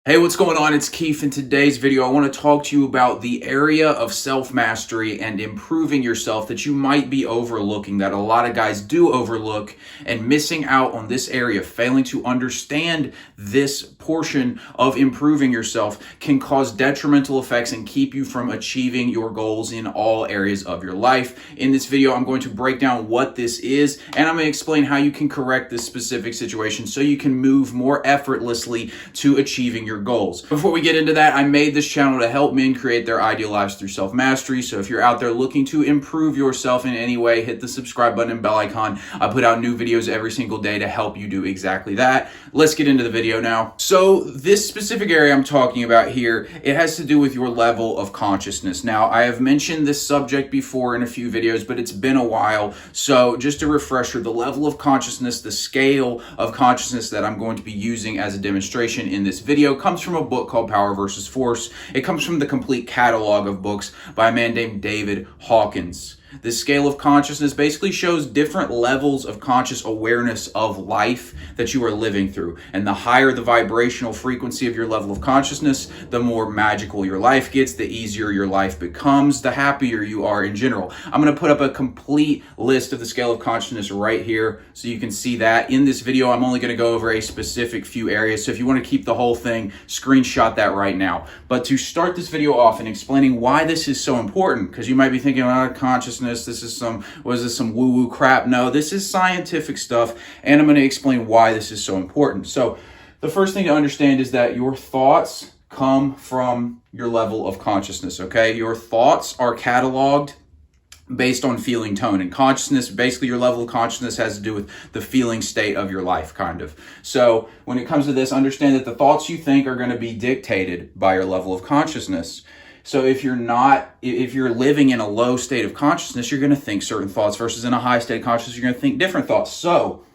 Hey, what's going on? It's Keefe. In today's video, I want to talk to you about the area of self-mastery and improving yourself that you might be overlooking, that a lot of guys do overlook, and missing out on this area, failing to understand this portion of improving yourself can cause detrimental effects and keep you from achieving your goals in all areas of your life. In this video, I'm going to break down what this is, and I'm going to explain how you can correct this specific situation so you can move more effortlessly to achieving your goals. Before we get into that, I made this channel to help men create their ideal lives through self-mastery. So if you're out there looking to improve yourself in any way, hit the subscribe button and bell icon. I put out new videos every single day to help you do exactly that. Let's get into the video now. So this specific area I'm talking about here, it has to do with your level of consciousness. Now, I have mentioned this subject before in a few videos, but it's been a while. So just a refresher, the level of consciousness, the scale of consciousness that I'm going to be using as a demonstration in this video comes from a book called Power versus Force. It comes from the complete catalog of books by a man named David Hawkins. This scale of consciousness basically shows different levels of conscious awareness of life that you are living through. And the higher the vibrational frequency of your level of consciousness, the more magical your life gets, the easier your life becomes, the happier you are in general. I'm going to put up a complete list of the scale of consciousness right here so you can see that. In this video, I'm only going to go over a specific few areas. So if you want to keep the whole thing, screenshot that right now. But to start this video off and explaining why this is so important, because you might be thinking, consciousness, this is some woo-woo crap. No, this is scientific stuff, and I'm going to explain why this is so important. So the first thing to understand is that your thoughts come from your level of consciousness, okay? Your thoughts are cataloged based on feeling tone, and consciousness, basically your level of consciousness has to do with the feeling state of your life, kind of. So when it comes to this, understand that the thoughts you think are going to be dictated by your level of consciousness. So if you're living in a low state of consciousness, you're going to think certain thoughts versus in a high state of consciousness, you're going to think different thoughts. So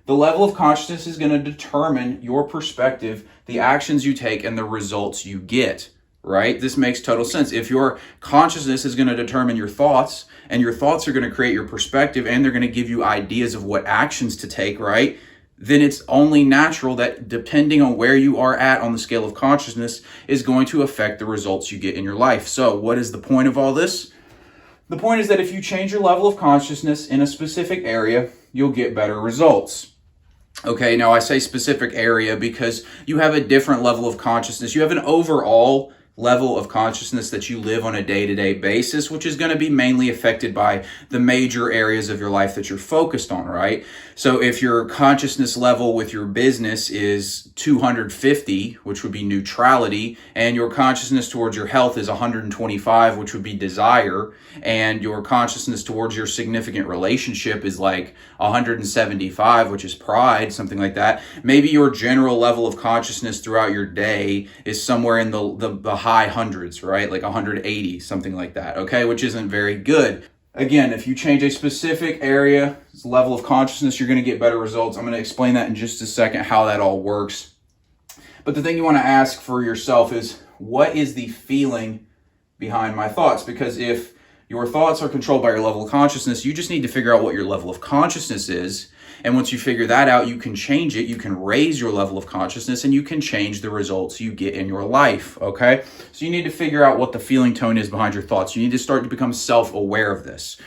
the level of consciousness is going to determine your perspective, the actions you take, and the results you get, right? This makes total sense. If your consciousness is going to determine your thoughts, and your thoughts are going to create your perspective, and they're going to give you ideas of what actions to take, right? Then it's only natural that depending on where you are at on the scale of consciousness is going to affect the results you get in your life. So what is the point of all this? The point is that if you change your level of consciousness in a specific area, you'll get better results. Okay, now I say specific area because you have a different level of consciousness. You have an overall level of consciousness that you live on a day-to-day basis, which is going to be mainly affected by the major areas of your life that you're focused on, right? So if your consciousness level with your business is 250, which would be neutrality, and your consciousness towards your health is 125, which would be desire, and your consciousness towards your significant relationship is like 175, which is pride, something like that, maybe your general level of consciousness throughout your day is somewhere in the high hundreds, right? Like 180, something like that, okay? Which isn't very good. Again, if you change a specific area, level of consciousness, you're going to get better results. I'm going to explain that in just a second, how that all works. But the thing you want to ask for yourself is, what is the feeling behind my thoughts? Because if your thoughts are controlled by your level of consciousness, you just need to figure out what your level of consciousness is. And once you figure that out, you can change it. You can raise your level of consciousness and you can change the results you get in your life, okay? So you need to figure out what the feeling tone is behind your thoughts. You need to start to become self-aware of this.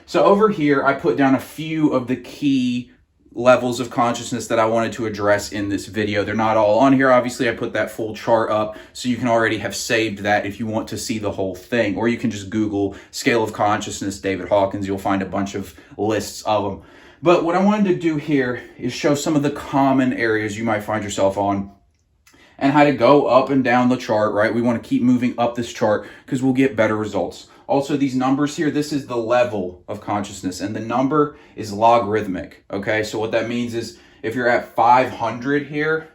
So over here, I put down a few of the key levels of consciousness that I wanted to address in this video. They're not all on here. Obviously, I put that full chart up so you can already have saved that if you want to see the whole thing. Or you can just Google Scale of Consciousness, David Hawkins. You'll find a bunch of lists of them. But what I wanted to do here is show some of the common areas you might find yourself on and how to go up and down the chart, right? We want to keep moving up this chart because we'll get better results. Also, these numbers here, this is the level of consciousness, and the number is logarithmic, okay? So what that means is if you're at 500 here,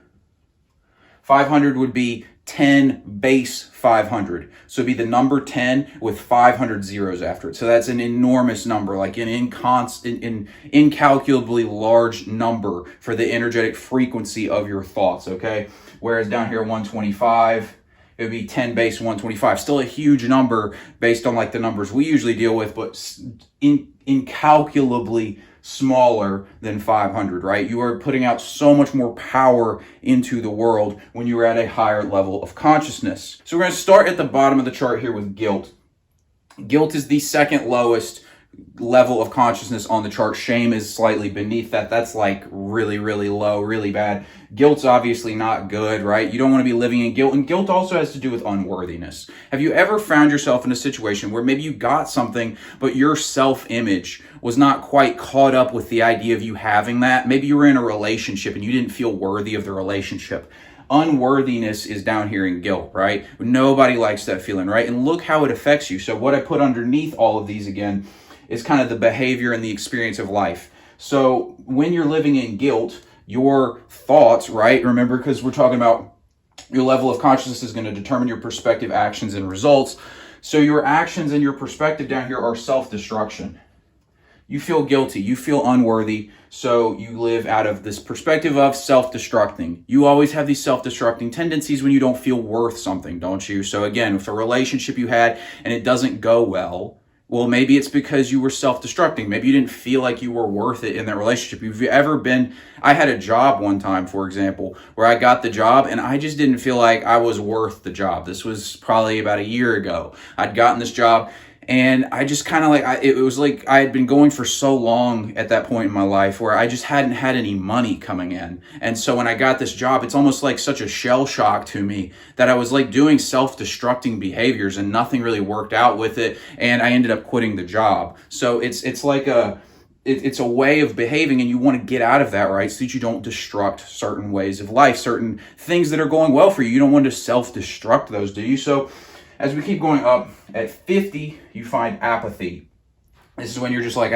500 would be 10 base 500. So it'd be the number 10 with 500 zeros after it. So that's an enormous number, like an incalculably large number for the energetic frequency of your thoughts, okay? Whereas down here, 125, it would be 10 base 125. Still a huge number based on like the numbers we usually deal with, but incalculably smaller than 500, right? You are putting out so much more power into the world when you are at a higher level of consciousness. So we're going to start at the bottom of the chart here with guilt. Guilt is the second lowest level of consciousness on the chart. Shame is slightly beneath that. That's like really, really low, really bad. Guilt's obviously not good, right? You don't want to be living in guilt. And guilt also has to do with unworthiness. Have you ever found yourself in a situation where maybe you got something, but your self-image was not quite caught up with the idea of you having that? Maybe you were in a relationship and you didn't feel worthy of the relationship. Unworthiness is down here in guilt, right? Nobody likes that feeling, right? And look how it affects you. So what I put underneath all of these again is kind of the behavior and the experience of life. So when you're living in guilt, your thoughts, right? Remember, because we're talking about your level of consciousness is going to determine your perspective, actions, and results. So your actions and your perspective down here are self-destruction. You feel guilty, you feel unworthy, so you live out of this perspective of self-destructing. You always have these self-destructing tendencies when you don't feel worth something, don't you? So again, if a relationship you had and it doesn't go well, maybe it's because you were self-destructing. Maybe you didn't feel like you were worth it in that relationship. Have you ever been, I had a job one time, for example, where I got the job and I just didn't feel like I was worth the job. This was probably about a year ago. I'd gotten this job and I just kind of like, it was like I had been going for so long at that point in my life where I just hadn't had any money coming in. And so when I got this job, it's almost like such a shell shock to me that I was like doing self-destructing behaviors and nothing really worked out with it. And I ended up quitting the job. So it's like it's a way of behaving and you want to get out of that, right? So that you don't destruct certain ways of life, certain things that are going well for you. You don't want to self-destruct those, do you? So as we keep going up, at 50, you find apathy. This is when you're just like,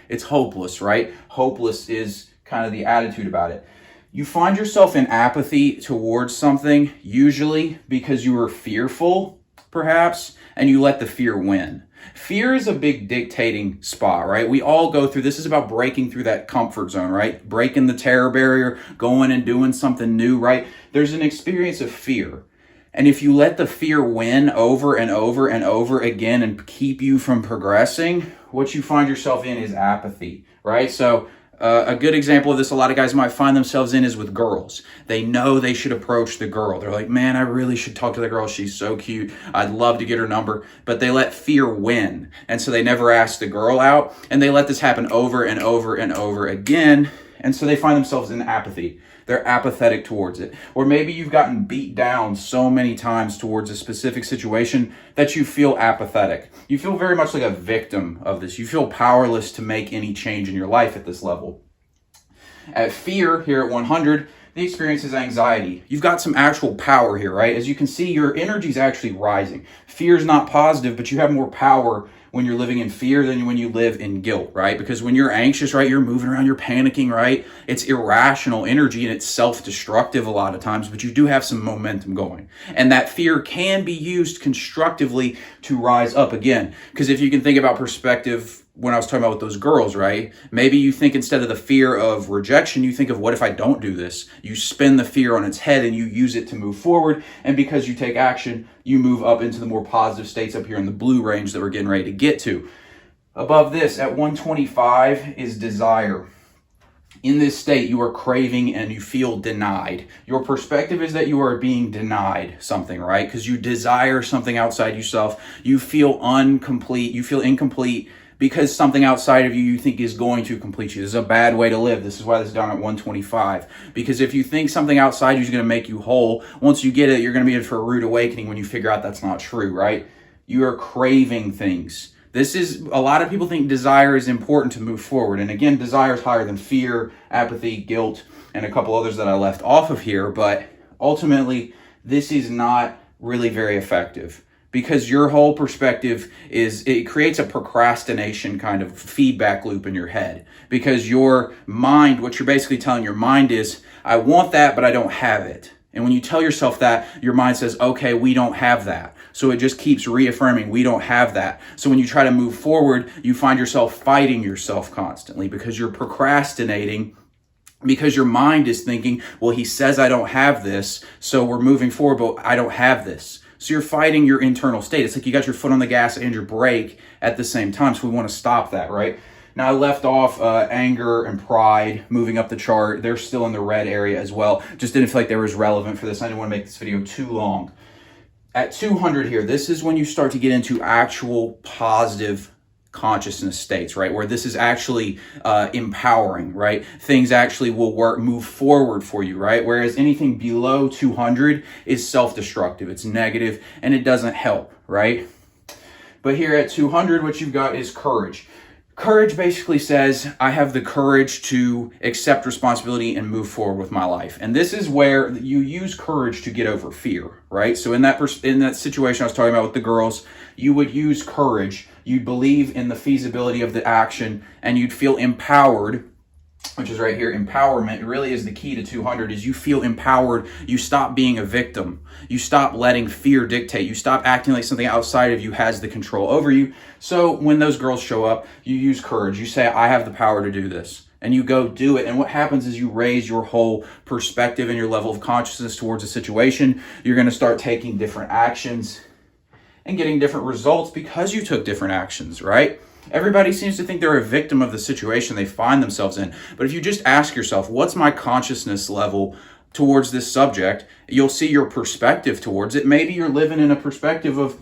it's hopeless, right? Hopeless is kind of the attitude about it. You find yourself in apathy towards something, usually because you were fearful, perhaps, and you let the fear win. Fear is a big dictating spot, right? We all go through, this is about breaking through that comfort zone, right? Breaking the terror barrier, going and doing something new, right? There's an experience of fear. And if you let the fear win over and over and over again and keep you from progressing, what you find yourself in is apathy, right? So a good example of this a lot of guys might find themselves in is with girls. They know they should approach the girl. They're like, man, I really should talk to the girl. She's so cute. I'd love to get her number. But they let fear win. And so they never ask the girl out. And they let this happen over and over and over again. And so they find themselves in apathy. They're apathetic towards it. Or maybe you've gotten beat down so many times towards a specific situation that you feel apathetic. You feel very much like a victim of this. You feel powerless to make any change in your life at this level. At fear, here at 100, the experience is anxiety. You've got some actual power here, right? As you can see, your energy is actually rising. Fear is not positive, but you have more power when you're living in fear than when you live in guilt, right? Because when you're anxious, right, you're moving around, you're panicking, right? It's irrational energy and it's self-destructive a lot of times, but you do have some momentum going. And that fear can be used constructively to rise up again. Because if you can think about perspective, when I was talking about with those girls, right? Maybe you think instead of the fear of rejection, you think of what if I don't do this? You spin the fear on its head and you use it to move forward. And because you take action, you move up into the more positive states up here in the blue range that we're getting ready to get to. Above this, at 125, is desire. In this state, you are craving and you feel denied. Your perspective is that you are being denied something, right? Because you desire something outside yourself. You feel incomplete. Because something outside of you think is going to complete you. This is a bad way to live. This is why this is down at 125. Because if you think something outside you is going to make you whole, once you get it, you're going to be in for a rude awakening when you figure out that's not true, right? You are craving things. A lot of people think desire is important to move forward. And again, desire is higher than fear, apathy, guilt, and a couple others that I left off of here. But ultimately, this is not really very effective. Because your whole perspective it creates a procrastination kind of feedback loop in your head. Because your mind, what you're basically telling your mind is, I want that, but I don't have it. And when you tell yourself that, your mind says, okay, we don't have that. So it just keeps reaffirming, we don't have that. So when you try to move forward, you find yourself fighting yourself constantly because you're procrastinating. Because your mind is thinking, well, he says I don't have this, so we're moving forward, but I don't have this. So you're fighting your internal state. It's like you got your foot on the gas and your brake at the same time. So we want to stop that, right? Now I left off anger and pride moving up the chart. They're still in the red area as well. Just didn't feel like they were as relevant for this. I didn't want to make this video too long. At 200 here, this is when you start to get into actual positive consciousness states, right? Where this is actually empowering, right? Things actually will move forward for you, right? Whereas anything below 200 is self-destructive. It's negative and it doesn't help, right? But here at 200, what you've got is courage. Courage basically says, I have the courage to accept responsibility and move forward with my life. And this is where you use courage to get over fear, right? So in that situation I was talking about with the girls, you would use courage. You'd believe in the feasibility of the action and you'd feel empowered, which is right here. Empowerment really is the key to 200, is you feel empowered. You stop being a victim. You stop letting fear dictate. You stop acting like something outside of you has the control over you. So when those girls show up, you use courage. You say, I have the power to do this. And you go do it. And what happens is you raise your whole perspective and your level of consciousness towards a situation. You're going to start taking different actions and getting different results because you took different actions, right? Everybody seems to think they're a victim of the situation they find themselves in. But if you just ask yourself, what's my consciousness level towards this subject, you'll see your perspective towards it. Maybe you're living in a perspective of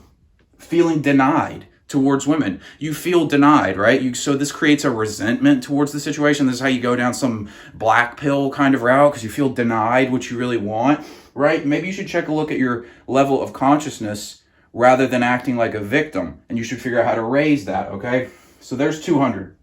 feeling denied towards women. You feel denied, right? So this creates a resentment towards the situation. This is how you go down some black pill kind of route because you feel denied what you really want, right? Maybe you should check a look at your level of consciousness rather than acting like a victim. And you should figure out how to raise that, okay? So there's 200.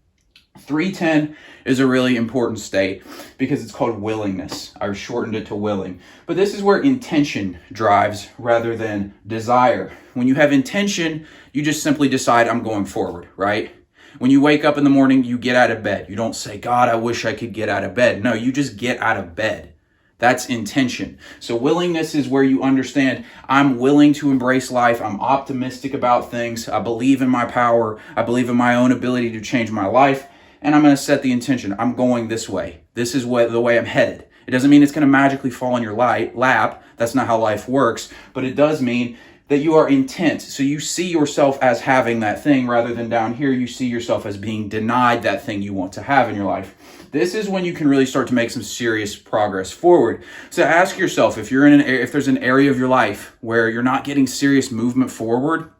310 is a really important state because it's called willingness. I shortened it to willing. But this is where intention drives rather than desire. When you have intention, you just simply decide, I'm going forward, right? When you wake up in the morning, you get out of bed. You don't say, God, I wish I could get out of bed. No, you just get out of bed. That's intention. So willingness is where you understand, I'm willing to embrace life. I'm optimistic about things. I believe in my power. I believe in my own ability to change my life. And I'm going to set the intention. I'm going this way. This is the way I'm headed. It doesn't mean it's going to magically fall in your lap. That's not how life works. But it does mean that you are intent. So you see yourself as having that thing rather than down here, you see yourself as being denied that thing you want to have in your life. This is when you can really start to make some serious progress forward. So ask yourself, if there's an area of your life where you're not getting serious movement forward,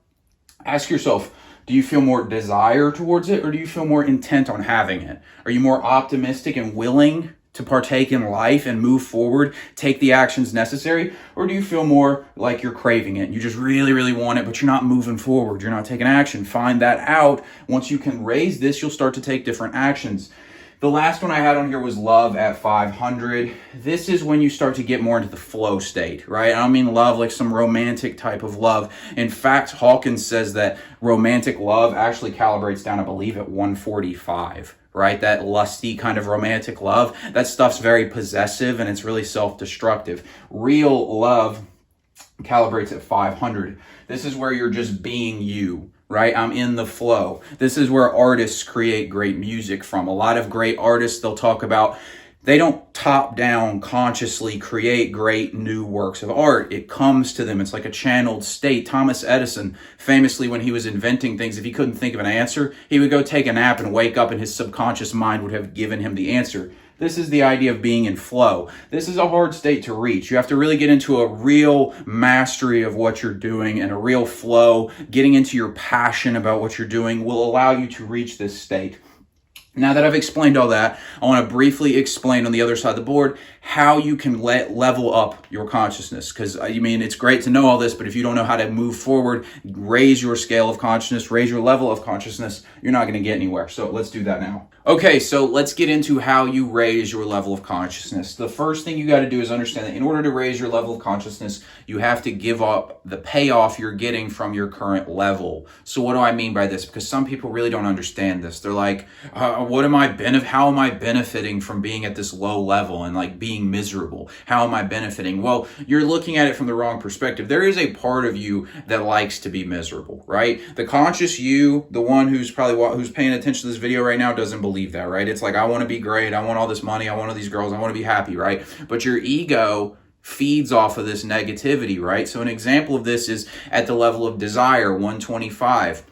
ask yourself, do you feel more desire towards it or do you feel more intent on having it? Are you more optimistic and willing to partake in life and move forward, take the actions necessary? Or do you feel more like you're craving it? You just really, really want it, but you're not moving forward. You're not taking action. Find that out. Once you can raise this, you'll start to take different actions. The last one I had on here was love at 500. This is when you start to get more into the flow state, right? I don't mean love like some romantic type of love. In fact, Hawkins says that romantic love actually calibrates down, I believe, at 145, right? That lusty kind of romantic love. That stuff's very possessive and it's really self-destructive. Real love calibrates at 500. This is where you're just being you. Right? I'm in the flow. This is where artists create great music from. A lot of great artists, they'll talk about, they don't top down consciously create great new works of art. It comes to them. It's like a channeled state. Thomas Edison, famously, when he was inventing things, if he couldn't think of an answer, he would go take a nap and wake up and his subconscious mind would have given him the answer. This is the idea of being in flow. This is a hard state to reach. You have to really get into a real mastery of what you're doing and a real flow. Getting into your passion about what you're doing will allow you to reach this state. Now that I've explained all that, I want to briefly explain on the other side of the board how you can level up your consciousness. Because, it's great to know all this, but if you don't know how to move forward, raise your scale of consciousness, raise your level of consciousness, you're not going to get anywhere. So let's do that now. Okay, so let's get into how you raise your level of consciousness. The first thing you got to do is understand that in order to raise your level of consciousness, you have to give up the payoff you're getting from your current level. So what do I mean by this? Because some people really don't understand this. They're like, how am I benefiting from being at this low level and like being miserable? How am I benefiting? Well, you're looking at it from the wrong perspective. There is a part of you that likes to be miserable, right? The conscious you, the one who's paying attention to this video right now, doesn't believe that, right? It's like, I want to be great. I want all this money. I want all these girls. I want to be happy, right? But your ego feeds off of this negativity, right? So an example of this is at the level of desire, 125.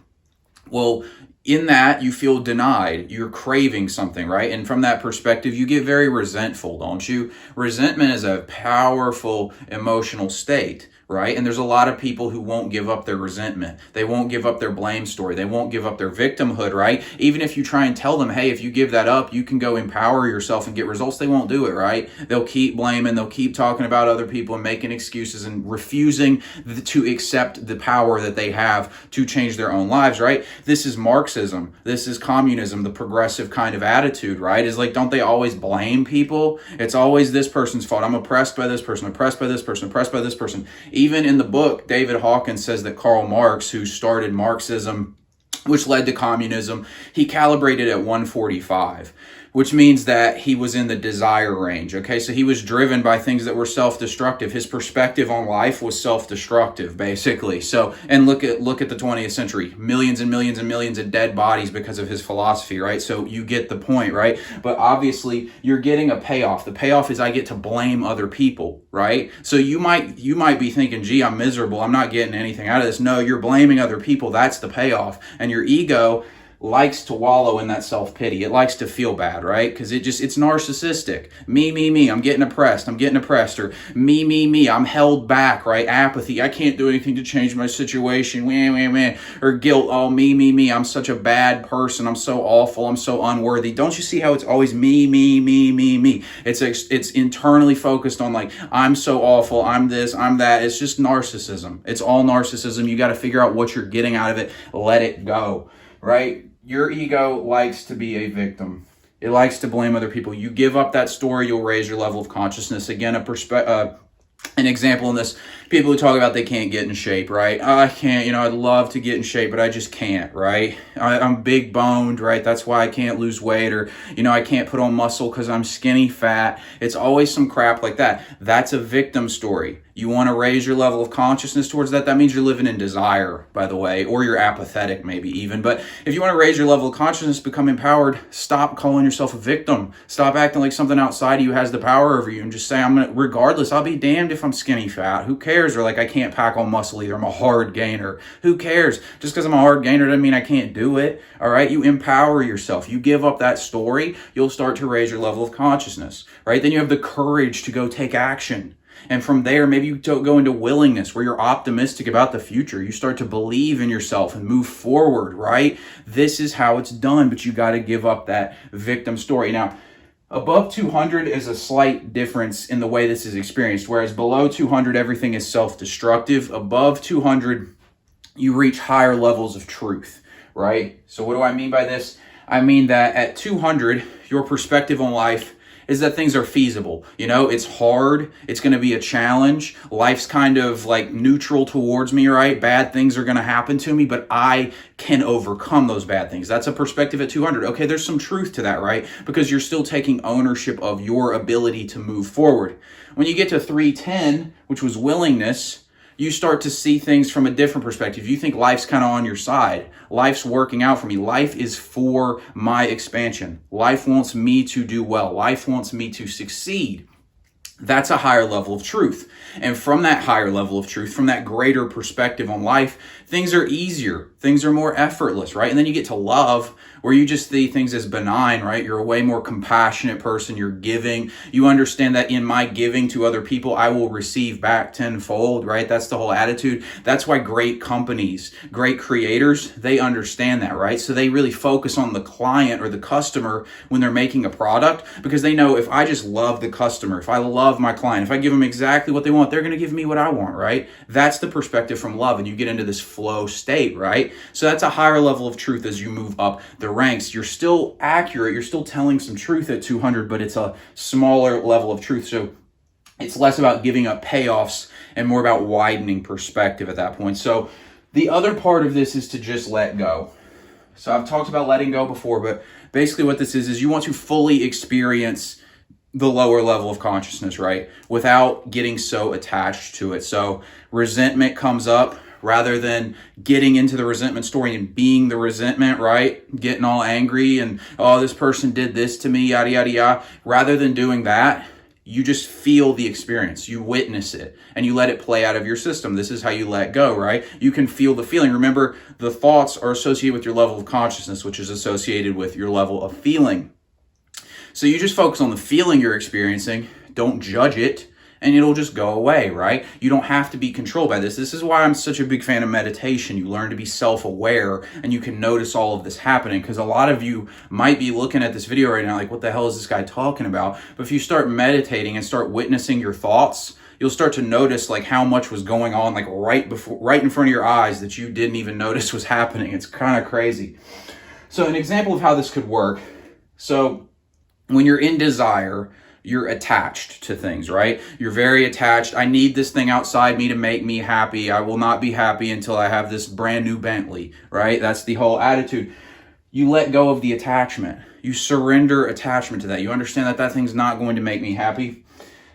Well, in that you feel denied, you're craving something, right? And from that perspective, you get very resentful, don't you? Resentment is a powerful emotional state, right? And there's a lot of people who won't give up their resentment. They won't give up their blame story. They won't give up their victimhood, right? Even if you try and tell them, hey, if you give that up, you can go empower yourself and get results, they won't do it, right? They'll keep blaming, they'll keep talking about other people and making excuses and refusing to accept the power that they have to change their own lives, right? This is Marxism. This is communism, the progressive kind of attitude, right? Is like, don't they always blame people? It's always this person's fault. I'm oppressed by this person, oppressed by this person, oppressed by this person. Even in the book, David Hawkins says that Karl Marx, who started Marxism, which led to communism, he calibrated at 145, which means that he was in the desire range. Okay, so he was driven by things that were self-destructive. His perspective on life was self-destructive, basically. So, and look at the 20th century, millions and millions and millions of dead bodies because of his philosophy, right? So you get the point, right? But obviously, you're getting a payoff. The payoff is I get to blame other people, right? So you might be thinking, gee, I'm miserable, I'm not getting anything out of this. No, you're blaming other people. That's the payoff. And your ego likes to wallow in that self-pity. It likes to feel bad, right? Because it's narcissistic. Me, I'm getting oppressed, or me, I'm held back, right? Apathy, I can't do anything to change my situation, or guilt, oh, me, I'm such a bad person, I'm so awful, I'm so unworthy. Don't you see how it's always me? It's internally focused on like, I'm so awful, I'm this, I'm that. It's just narcissism. It's all narcissism. You got to figure out what you're getting out of it. Let it go, right? Your ego likes to be a victim. It likes to blame other people. You give up that story, you'll raise your level of consciousness. Again, an example in this, people who talk about they can't get in shape, right? I can't, I'd love to get in shape, but I just can't, right? I'm big boned, right? That's why I can't lose weight, or, I can't put on muscle because I'm skinny fat. It's always some crap like that. That's a victim story. You want to raise your level of consciousness towards that. That means you're living in desire, by the way, or you're apathetic maybe even. But if you want to raise your level of consciousness, become empowered, stop calling yourself a victim. Stop acting like something outside of you has the power over you and just say, regardless, I'll be damned if I'm skinny fat. Who cares? Or like, I can't pack on muscle either. I'm a hard gainer. Who cares? Just because I'm a hard gainer doesn't mean I can't do it. All right. You empower yourself. You give up that story. You'll start to raise your level of consciousness, right? Then you have the courage to go take action. And from there, maybe you go into willingness where you're optimistic about the future. You start to believe in yourself and move forward, right? This is how it's done, but you got to give up that victim story. Now, above 200 is a slight difference in the way this is experienced, whereas below 200, everything is self-destructive. Above 200, you reach higher levels of truth, right? So what do I mean by this? I mean that at 200, your perspective on life is that things are feasible. It's hard. It's going to be a challenge. Life's kind of like neutral towards me, right? Bad things are going to happen to me, but I can overcome those bad things. That's a perspective at 200. Okay, there's some truth to that, right? Because you're still taking ownership of your ability to move forward. When you get to 310, which was willingness, you start to see things from a different perspective. You think life's kind of on your side. Life's working out for me. Life is for my expansion. Life wants me to do well. Life wants me to succeed. That's a higher level of truth. And from that higher level of truth, from that greater perspective on life, things are easier. Things are more effortless, right? And then you get to love, where you just see things as benign, right? You're a way more compassionate person. You're giving. You understand that in my giving to other people, I will receive back tenfold, right? That's the whole attitude. That's why great companies, great creators, they understand that, right? So they really focus on the client or the customer when they're making a product, because they know if I just love the customer, if I love my client, if I give them exactly what they want, they're going to give me what I want, right? That's the perspective from love, and you get into this flow state, right? So that's a higher level of truth as you move up the ranks. You're still accurate. You're still telling some truth at 200, but it's a smaller level of truth. So it's less about giving up payoffs and more about widening perspective at that point. So the other part of this is to just let go. So I've talked about letting go before, but basically what this is you want to fully experience the lower level of consciousness, right? Without getting so attached to it. So resentment comes up. Rather than getting into the resentment story and being the resentment, right? Getting all angry and, oh, this person did this to me, yada, yada, yada. Rather than doing that, You just feel the experience. You witness it and you let it play out of your system. This is how you let go, right? You can feel the feeling. Remember, the thoughts are associated with your level of consciousness, which is associated with your level of feeling. So you just focus on the feeling you're experiencing. Don't judge it, and it'll just go away, right? You don't have to be controlled by this. This is why I'm such a big fan of meditation. You learn to be self-aware, and you can notice all of this happening, because a lot of you might be looking at this video right now like, what the hell is this guy talking about? But if you start meditating and start witnessing your thoughts, you'll start to notice like how much was going on like right in front of your eyes that you didn't even notice was happening. It's kind of crazy. So an example of how this could work. So when you're in desire, you're attached to things, right? You're very attached. I need this thing outside me to make me happy. I will not be happy until I have this brand new Bentley, right? That's the whole attitude. You let go of the attachment. You surrender attachment to that. You understand that that thing's not going to make me happy.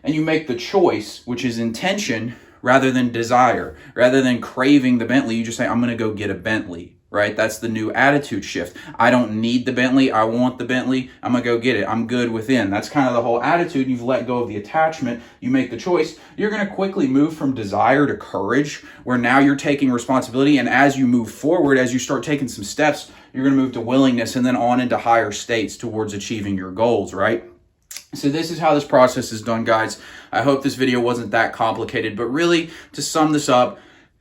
And you make the choice, which is intention rather than desire. Rather than craving the Bentley, you just say, I'm going to go get a Bentley, right? That's the new attitude shift. I don't need the Bentley. I want the Bentley. I'm going to go get it. I'm good within. That's kind of the whole attitude. You've let go of the attachment. You make the choice. You're going to quickly move from desire to courage, where now you're taking responsibility. And as you move forward, as you start taking some steps, you're going to move to willingness and then on into higher states towards achieving your goals, right? So this is how this process is done, guys. I hope this video wasn't that complicated, but really, to sum this up,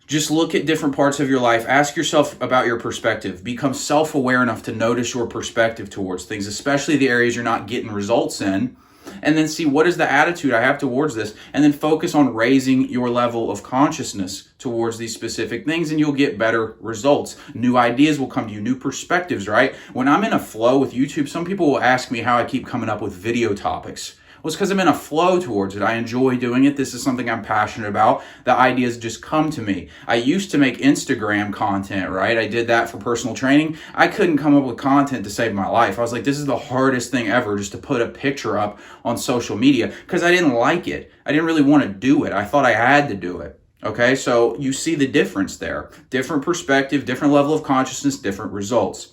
just look at different parts of your life. Ask yourself about your perspective. Become self-aware enough to notice your perspective towards things, especially the areas you're not getting results in. And then see, what is the attitude I have towards this? And then focus on raising your level of consciousness towards these specific things, and you'll get better results. New ideas will come to you, new perspectives, right? When I'm in a flow with YouTube, some people will ask me how I keep coming up with video topics. Well, it's because I'm in a flow towards it. I enjoy doing it. This is something I'm passionate about. The ideas just come to me. I used to make Instagram content, right? I did that for personal training. I couldn't come up with content to save my life. I was like, this is the hardest thing ever, just to put a picture up on social media, because I didn't like it. I didn't really want to do it. I thought I had to do it. Okay, so you see the difference there. Different perspective, different level of consciousness, different results.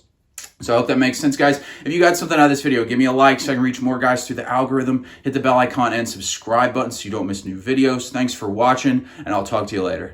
So I hope that makes sense, guys. If you got something out of this video, give me a like so I can reach more guys through the algorithm. Hit the bell icon and subscribe button so you don't miss new videos. Thanks for watching, and I'll talk to you later.